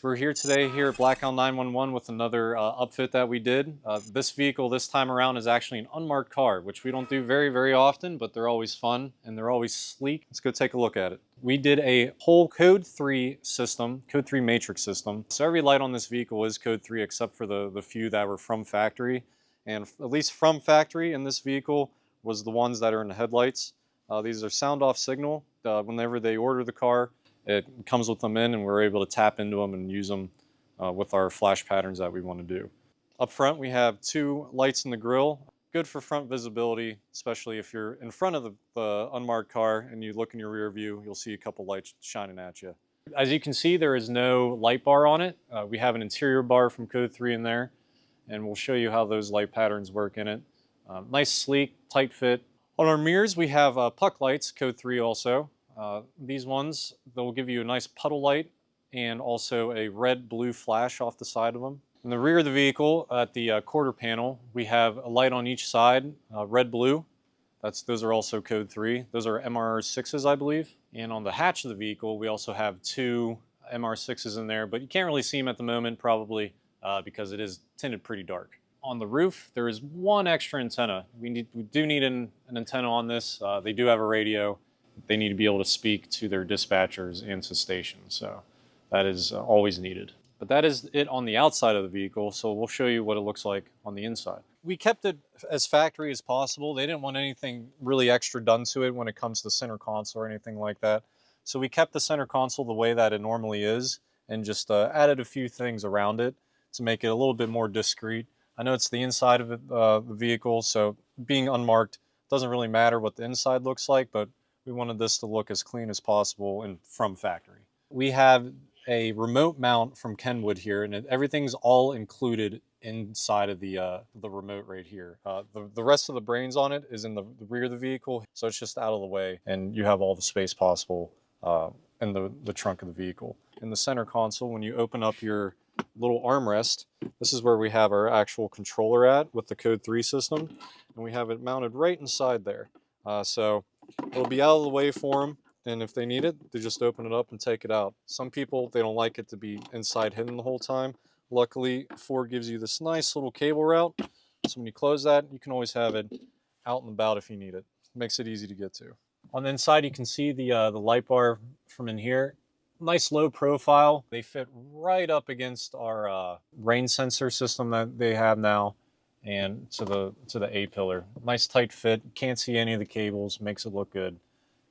We're here today here at Blackout 911 with another upfit that we did. This vehicle this time around is actually an unmarked car, which we don't do very often, but they're always fun and they're always sleek. Let's go take a look at it. We did a whole Code 3 system, Code 3 matrix system. So every light on this vehicle is Code 3 except for the few that were from factory. And at least from factory in this vehicle was the ones that are in the headlights. These are sound off signal. Whenever they order the car, it comes with them in and we're able to tap into them and use them with our flash patterns that we want to do. Up front we have two lights in the grille, good for front visibility, especially if you're in front of the unmarked car and you look in your rear view, you'll see a couple lights shining at you. As you can see, there is no light bar on it. We have an interior bar from Code 3 in there, and we'll show you how those light patterns work in it. Nice, sleek, tight fit. On our mirrors we have puck lights, Code 3 also. These ones, they'll give you a nice puddle light and also a red-blue flash off the side of them. In the rear of the vehicle, at the quarter panel, we have a light on each side, red-blue. Those are also Code 3. Those are MR6s, I believe. And on the hatch of the vehicle, we also have two MR6s in there, but you can't really see them at the moment, probably because it is tinted pretty dark. On the roof, there is one extra antenna. We do need an antenna on this. They do have a radio. They need to be able to speak to their dispatchers and to stations, so that is always needed. But that is it on the outside of the vehicle, so we'll show you what it looks like on the inside. We kept it as factory as possible. They didn't want anything really extra done to it when it comes to the center console or anything like that. So we kept the center console the way that it normally is and just added a few things around it to make it a little bit more discreet. I know it's the inside of it, the vehicle, so being unmarked doesn't really matter what the inside looks like, but we wanted this to look as clean as possible and from factory. We have a remote mount from Kenwood here, and everything's all included inside of the remote right here. The rest of the brains on it is in the rear of the vehicle, so it's just out of the way, and you have all the space possible in the trunk of the vehicle. In the center console, when you open up your little armrest, this is where we have our actual controller at with the Code 3 system, and we have it mounted right inside there. So it'll be out of the way for them, and if they need it, they just open it up and take it out. Some people, they don't like it to be inside hidden the whole time. Luckily, Ford gives you this nice little cable route, so when you close that, you can always have it out and about if you need it. Makes it easy to get to. On the inside, you can see the light bar from in here. Nice low profile. They fit right up against our rain sensor system that they have now, and to the A-pillar. Nice tight fit. Can't see any of the cables. Makes it look good,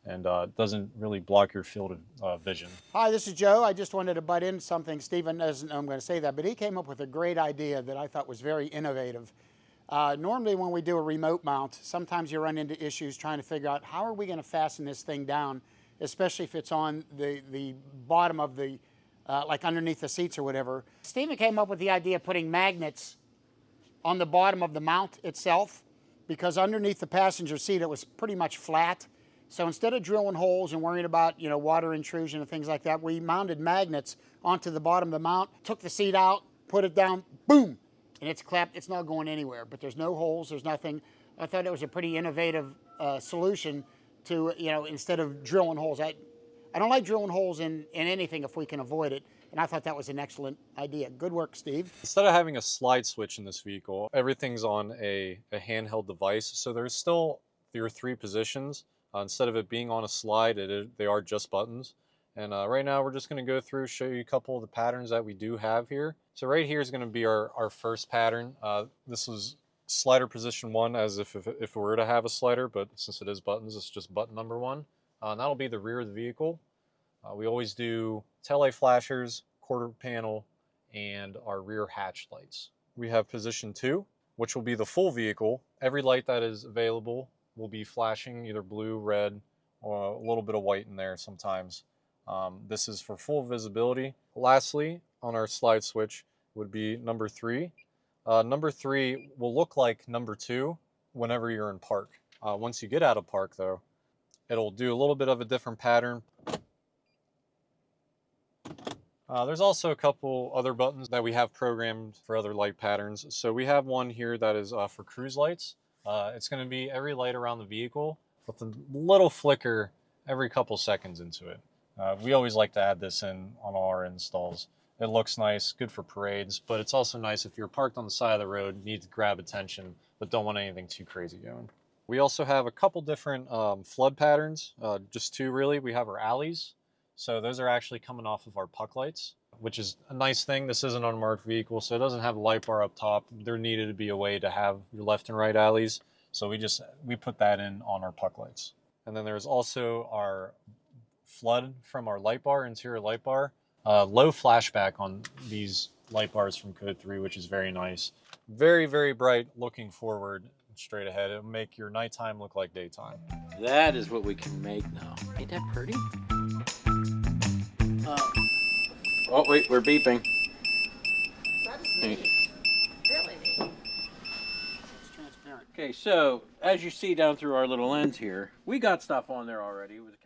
and doesn't really block your field of vision. Hi, this is Joe. I just wanted to butt in something. Stephen doesn't know I'm going to say that, but he came up with a great idea that I thought was very innovative. Normally when we do a remote mount, sometimes you run into issues trying to figure out how are we going to fasten this thing down, especially if it's on the bottom of the, like underneath the seats or whatever. Stephen came up with the idea of putting magnets on the bottom of the mount itself, because underneath the passenger seat it was pretty much flat. So instead of drilling holes and worrying about water intrusion and things like that, we mounted magnets onto the bottom of the mount, took the seat out, put it down, boom, and it's clapped. It's not going anywhere, but there's no holes, there's nothing. I thought it was a pretty innovative solution to, instead of drilling holes. I don't like drilling holes in anything if we can avoid it. And I thought that was an excellent idea. Good work, Steve. Instead of having a slide switch in this vehicle, everything's on a handheld device. So there's still your three positions. Instead of it being on a slide, they are just buttons. And right now we're just going to go through, show you a couple of the patterns that we do have here. So right here is going to be our first pattern. This is slider position 1, as if it were to have a slider, but since it is buttons, it's just button number 1. That'll be the rear of the vehicle. We always do taillight flashers, quarter panel, and our rear hatch lights. We have position 2, which will be the full vehicle. Every light that is available will be flashing either blue, red, or a little bit of white in there sometimes. This is for full visibility. Lastly, on our slide switch would be number 3. Number 3 will look like number 2 whenever you're in park. Once you get out of park though, it'll do a little bit of a different pattern. There's also a couple other buttons that we have programmed for other light patterns. So we have one here that is for cruise lights. It's going to be every light around the vehicle with a little flicker every couple seconds into it. We always like to add this in on all our installs. It looks nice, good for parades, but it's also nice if you're parked on the side of the road, need to grab attention, but don't want anything too crazy going. We also have a couple different flood patterns, just two really. We have our alleys. So those are actually coming off of our puck lights, which is a nice thing. This is an unmarked vehicle, so it doesn't have a light bar up top. There needed to be a way to have your left and right alleys. So we put that in on our puck lights. And then there's also our flood from our light bar, interior light bar. Low flashback on these light bars from Code 3, which is very nice. Very, very bright looking forward straight ahead. It'll make your nighttime look like daytime. That is what we can make now. Ain't that pretty? Oh, wait, we're beeping. That is neat. Really neat. It's transparent. Okay, so as you see down through our little lens here, we got stuff on there already. It was a